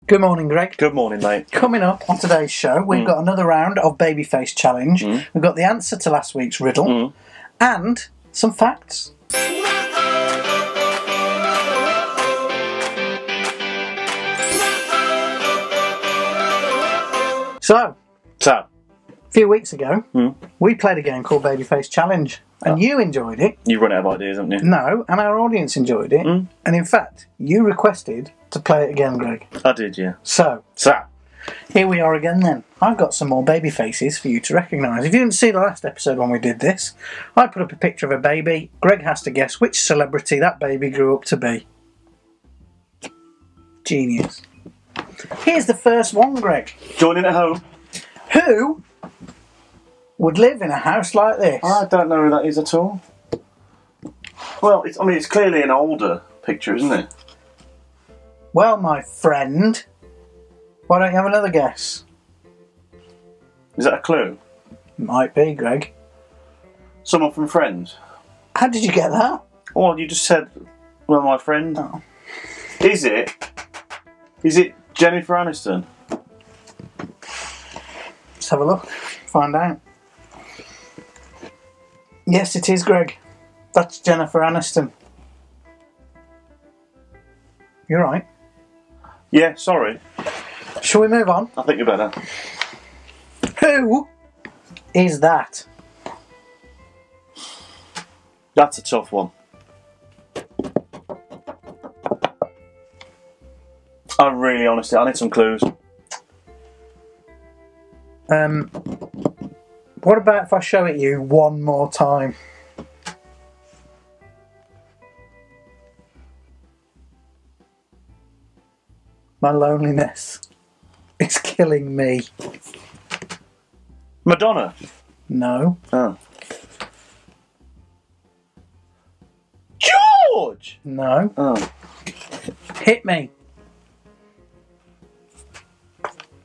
Good morning, Greg. Good morning, mate. Coming up on today's show, we've got another round of Babyface Challenge. We've got the answer to last week's riddle and some facts. So, a few weeks ago, we played a game called Babyface Challenge, and you enjoyed it. You've run out of ideas, haven't you? No, and our audience enjoyed it. And in fact, you requested to play it again, Greg. I did, yeah. So, here we are again then. I've got some more baby faces for you to recognise. If you didn't see the last episode when we did this, I put up a picture of a baby. Greg has to guess which celebrity that baby grew up to be. Genius. Here's the first one, Greg. Joining at home. Who would live in a house like this? I don't know who that is at all. Well, it's clearly an older picture, isn't it? Well, my friend, why don't you have another guess? Is that a clue? Might be, Greg. Someone from Friends? How did you get that? Well, you just said, well, my friend. Oh. Is it Jennifer Aniston? Let's have a look, find out. Yes, it is, Greg. That's Jennifer Aniston. You're right. Yeah, sorry. Shall we move on? I think you better. Who is that? That's a tough one. Honestly, I need some clues. What about if I show it you one more time? My loneliness is killing me. Madonna? No. Oh. George? No. Oh. Hit me.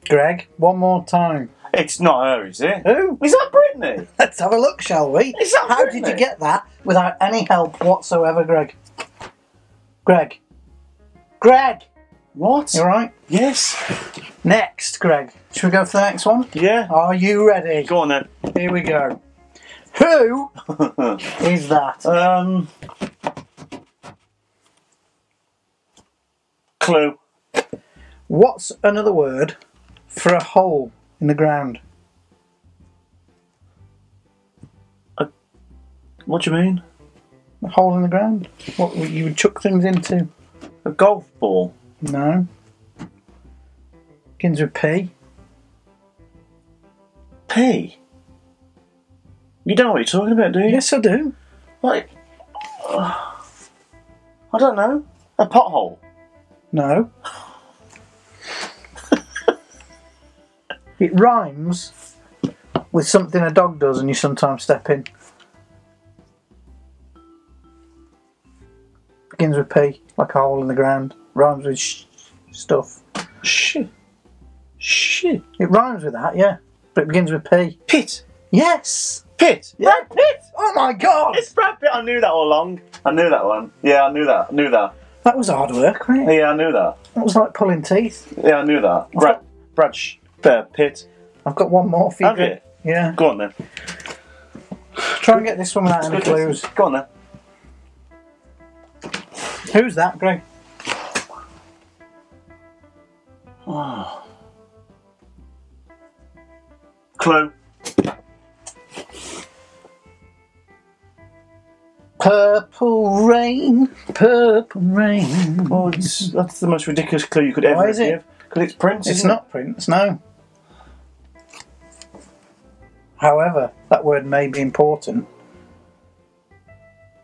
Greg, one more time. It's not her, is it? Who? Is that Britney? Let's have a look, shall we? Is that How Britney? did you get that without any help whatsoever, Greg? Greg. Greg! What? You alright? Yes. Next, Greg. Should we go for the next one? Yeah. Are you ready? Go on then. Here we go. Who is that? Clue. What's another word for a hole in the ground? What do you mean? A hole in the ground? What you would chuck things into? A golf ball. No. Begins with P. P? You don't know what you're talking about, do you? Yes, I do. Like, I don't know. A pothole. No. It rhymes with something a dog does and you sometimes step in. Begins with P, like a hole in the ground. Rhymes with stuff. Shit. It rhymes with that, yeah. But it begins with P. Pit. Yes! Pit. Yeah. Brad Pitt. Oh my god! It's Brad Pitt. I knew that all along. I knew that one. Yeah, I knew that. That was hard work, wasn't it? Yeah, I knew that. That was like pulling teeth. Yeah, I knew that. Brad Pitt. I've got one more for you. Have you? Yeah. Go on then. Try and get this one without any clues. Go on then. Who's that, Greg? Oh. Clue. Purple rain, purple rain. Oh, that's the most ridiculous clue you could ever Why is it? give. Because it's Prince, It's isn't it? not Prince, no. However, that word may be important.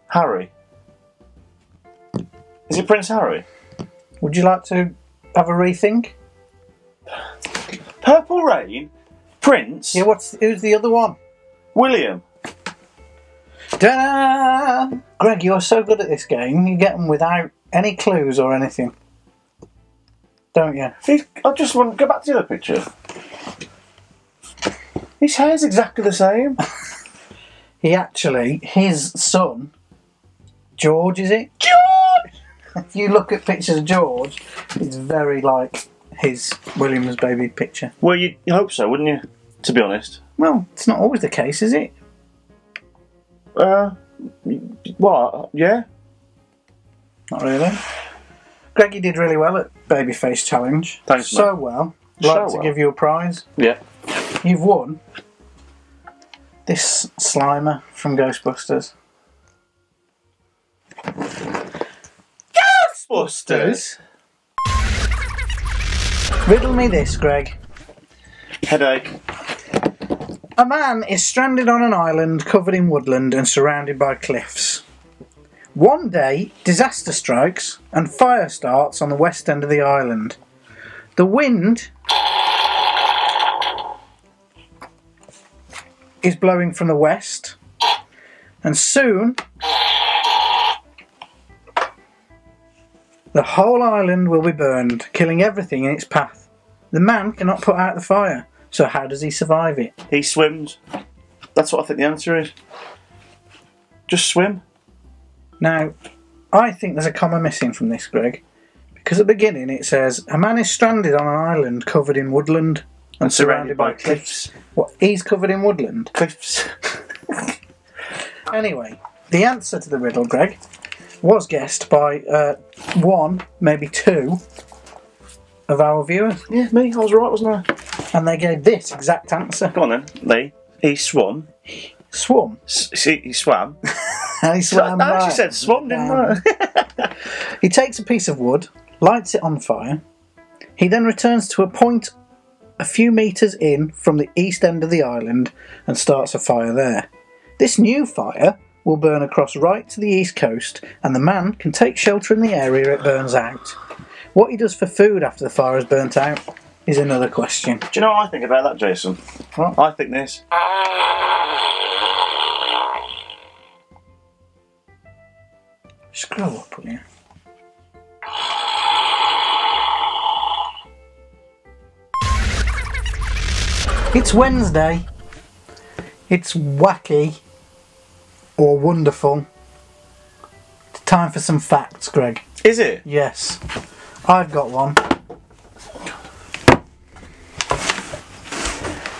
Harry. Is it Prince Harry? Would you like to have a rethink? Purple Rain? Prince? Yeah, who's the other one? William? Ta-da! Greg, you're so good at this game. You get them without any clues or anything. Don't you? I just want to go back to the other picture. His hair's exactly the same. His son, George, is it? George! If you look at pictures of George, it's very like his Williams baby picture. Well, you hope so, wouldn't you? To be honest. Well, it's not always the case, is it? What? Yeah? Not really. Greg, you did really well at Babyface Challenge. Thanks, so mate. well. I'd like to give you a prize. Yeah. You've won this Slimer from Ghostbusters. Ghostbusters? Riddle me this, Greg. Headache. A man is stranded on an island covered in woodland and surrounded by cliffs. One day, disaster strikes and fire starts on the west end of the island. The wind is blowing from the west, and soon the whole island will be burned, killing everything in its path. The man cannot put out the fire, so how does he survive it? He swims. That's what I think the answer is. Just swim. Now, I think there's a comma missing from this, Greg, because at the beginning it says, a man is stranded on an island covered in woodland and surrounded by cliffs. What, he's covered in woodland? Cliffs. Anyway, the answer to the riddle, Greg, was guessed by one, maybe two, of our viewers. Yeah, me. I was right, wasn't I? And they gave this exact answer. Go on then. Lee. He swum. Swum? He swam. He swam. I actually said swum, didn't I? He takes a piece of wood, lights it on fire. He then returns to a point a few metres in from the east end of the island and starts a fire there. This new fire will burn across right to the east coast, and the man can take shelter in the area it burns out. What he does for food after the fire is burnt out is another question. Do you know what I think about that, Jason? What? I think this. Scroll up, will you? It's Wednesday. It's wacky or wonderful. It's time for some facts, Greg. Is it? Yes. I've got one.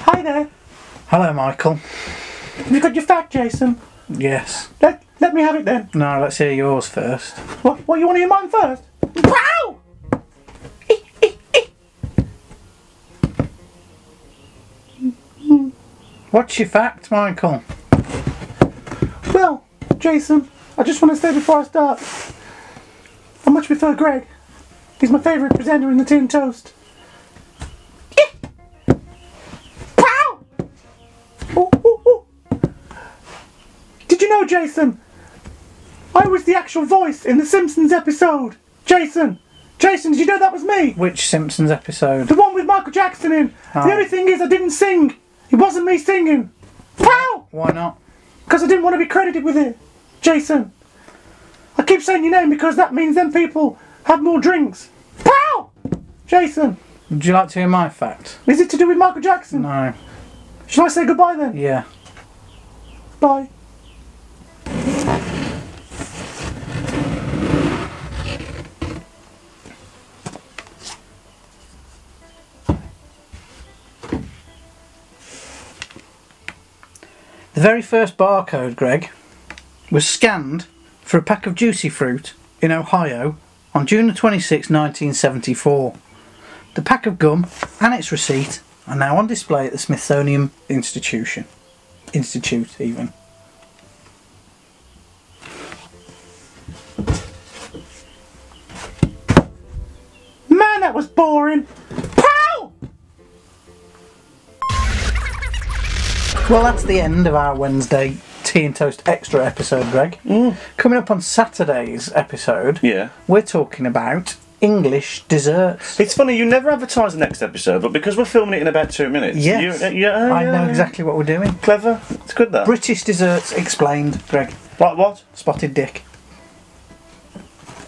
Hi there. Hello, Michael. Have you got your fact, Jason? Yes. Let me have it then. No, let's hear yours first. What, you want to hear mine first? Wow! What's your fact, Michael? Well, Jason, I just want to say before I start, I much prefer Greg. He's my favourite presenter in the Tin Toast. Pow! Ooh, ooh, ooh. Did you know, Jason? I was the actual voice in the Simpsons episode. Jason, did you know that was me? Which Simpsons episode? The one with Michael Jackson in. Oh. The only thing is I didn't sing. It wasn't me singing. Pow! Why not? Because I didn't want to be credited with it. Jason. I keep saying your name because that means them people have more drinks. Pow! Jason. Would you like to hear my fact? Is it to do with Michael Jackson? No. Shall I say goodbye then? Yeah. Bye. The very first barcode, Greg, was scanned for a pack of juicy fruit in Ohio on June the 26th, 1974. The pack of gum and its receipt are now on display at the Smithsonian Institute even. Man, that was boring. Pow! Well, that's the end of our Wednesday Tea and Toast Extra episode, Greg. Coming up on Saturday's episode, we're talking about English desserts. It's funny, you never advertise the next episode, but because we're filming it in about 2 minutes, Yes, I know exactly what we're doing. Clever. It's good, that. British desserts explained, Greg. Like what? Spotted dick.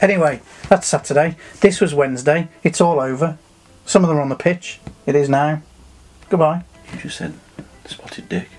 Anyway, that's Saturday. This was Wednesday. It's all over. Some of them are on the pitch. It is now. Goodbye. You just said spotted dick.